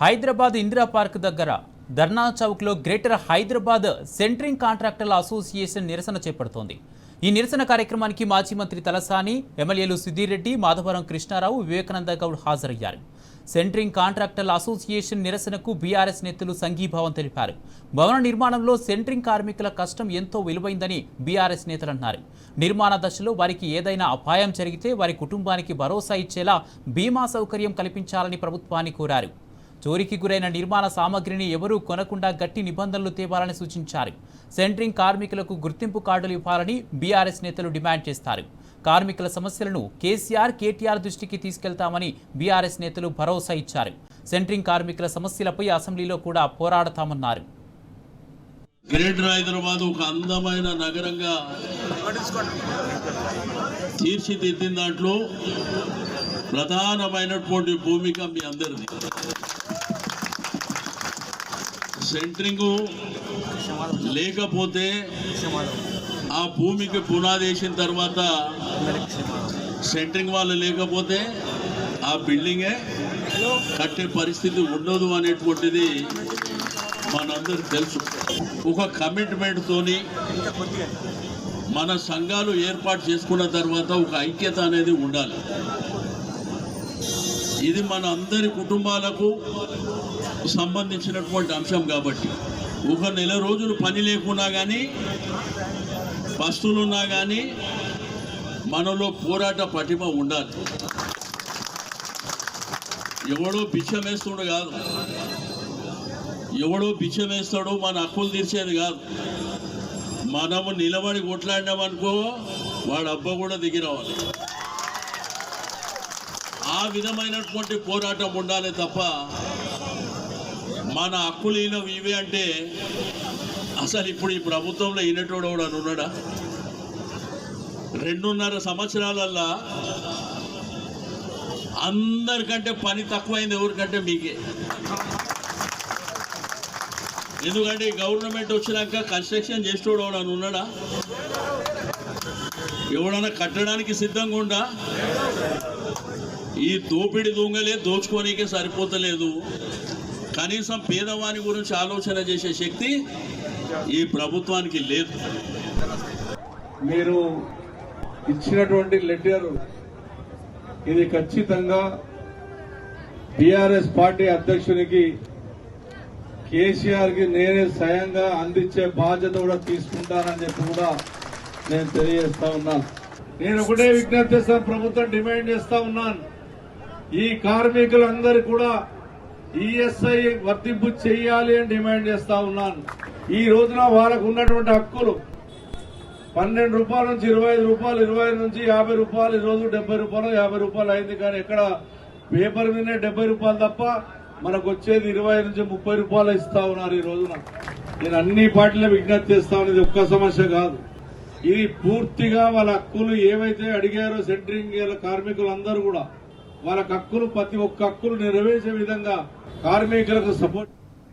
Hyderabad Indira park దగ్గర ధర్నా చౌక్లో greater Hyderabad centring కాంట్రాక్టర్ల association నిరసన చేపడుతోంది. ఈ నిరసన కార్యక్రమానికి మాజీ మంత్రి తలసాని, ఎమ్మెల్యేలు సుధీర్ రెడ్డి, మాధవరం కృష్ణారావు, వివేకానంద గౌడ్ హాజరయ్యారు. సెంట్రింగ్ కాంట్రాక్టర్ల అసోసియేషన్ నిరసనకు బీఆర్ఎస్ నేతలు సంఘీభావం తెలిపారు. భవన నిర్మాణంలో సెంట్రింగ్ కార్మికుల కష్టం ఎంతో విలువైందని బీఆర్ఎస్ నేతలు అన్నారు. నిర్మాణ దశలో వారికి ఏదైనా అపాయం జరిగితే వారి కుటుంబానికి భరోసా ఇచ్చేలా బీమా సౌకర్యం కల్పించాలని ప్రభుత్వాన్ని కోరారు. చోరీకి గురైన నిర్మాణ సామగ్రిని ఎవరూ కొనకుండా గట్టి నిబంధనలు తేవాలని సూచించారు. సెంట్రింగ్ కార్మికులకు గుర్తింపు కార్డులు ఇవ్వాలని బీఆర్ఎస్ నేతలు డిమాండ్ చేస్తారు. కార్మికుల సమస్యలను కేసీఆర్, కేటీఆర్ దృష్టికి తీసుకెళ్తామని బీఆర్ఎస్ నేతలు భరోసా ఇచ్చారు. సెంట్రింగ్ కార్మికుల సమస్యలపై అసెంబ్లీలో కూడా పోరాడతామన్నారు. గ్రేటర్ హైదరాబాద్ ఒక అందమైన నగరంగా తీర్చిదిద్దిన దాంట్లో ప్రధానమైనటువంటి భూమిక మీ అందరిది. సెంట్రింగ్ లేకపోతే ఆ భూమికి పునాది వేసిన తర్వాత సెంట్రింగ్ వాళ్ళు లేకపోతే ఆ బిల్డింగే కట్టే పరిస్థితి ఉండదు అనేటువంటిది మనందరికి తెలుసు. ఒక కమిట్మెంట్ తోని మన సంఘాలు ఏర్పాటు చేసుకున్న తర్వాత ఒక ఐక్యత అనేది ఉండాలి. ఇది మన అందరి కుటుంబాలకు సంబంధించినటువంటి అంశం కాబట్టి ఒక నెల రోజులు పని లేకున్నా కానీ, పస్తులున్నా కానీ మనలో పోరాట పటిమ ఉండాలి. ఎవడో బిచ్చం వేస్తుడు కాదు, ఎవడో బిచ్చం వేస్తాడో మన హక్కులు తీర్చేది కాదు. మనము నిలబడి కొట్లాడినామనుకో వాడు అబ్బ కూడా దిగి రావాలి. ఆ విధమైనటువంటి పోరాటం ఉండాలి తప్ప మన హక్కులు ఇవే అంటే అసలు ఇప్పుడు ఈ ప్రభుత్వంలో ఈనటోడు కూడా ఉన్నాడా? 2.5 సంవత్సరాలల్లా అందరికంటే పని తక్కువైంది ఎవరికంటే మీకే. ఎందుకంటే గవర్నమెంట్ వచ్చినాక కన్స్ట్రక్షన్ చేసేటోడు ఎవడని ఉన్నాడా? ఎవడన్నా కట్టడానికి సిద్ధంగా ఉండా? ఈ దోపిడి దొంగలే దోచుకోనికే సరిపోతలేదు. కనీసం పేదవాని గురించి ఆలోచన చేసే శక్తి ఈ ప్రభుత్వానికి లేదు. మీరు ఇచ్చినటువంటి లెటర్ ఇది ఖచ్చితంగా బీఆర్ఎస్ పార్టీ అధ్యక్షునికి కేసీఆర్ కి నేనే స్వయంగా అందించే బాధ్యత కూడా తీసుకుంటానని చెప్పి కూడా నేను తెలియజేస్తా ఉన్నాను. నేను ఒకటే విజ్ఞప్తి చేస్తాను, ప్రభుత్వం డిమాండ్ చేస్తా ఉన్నాను, ఈ కార్మికులందరూ కూడా ఈఎస్ఐ వర్తింపు చేయాలి అని డిమాండ్ చేస్తా ఉన్నాను. ఈ రోజున వాళ్ళకు ఉన్నటువంటి హక్కులు 12 రూపాయల నుంచి 25 రూపాయలు, 25 నుంచి 50 రూపాయలు, ఈ రోజు 70 రూపాయలు, 50 రూపాయలు అయింది. కానీ ఎక్కడ పేపర్ మీదనే 70 రూపాయలు తప్ప మనకు వచ్చేది 20 నుంచి 30 రూపాయలు ఇస్తా ఉన్నారు ఈ రోజున. నేను అన్ని పార్టీలో విజ్ఞప్తి చేస్తా ఉన్నది ఒక్క సమస్య కాదు. ఇది పూర్తిగా వాళ్ళ హక్కులు ఏవైతే అడిగారో సెంట్రింగ్ కార్మికులందరూ కూడా వాళ్ళ హక్కులు ప్రతి ఒక్క హక్కులు నెరవేర్చే విధంగా కార్మికులకు సపోర్ట్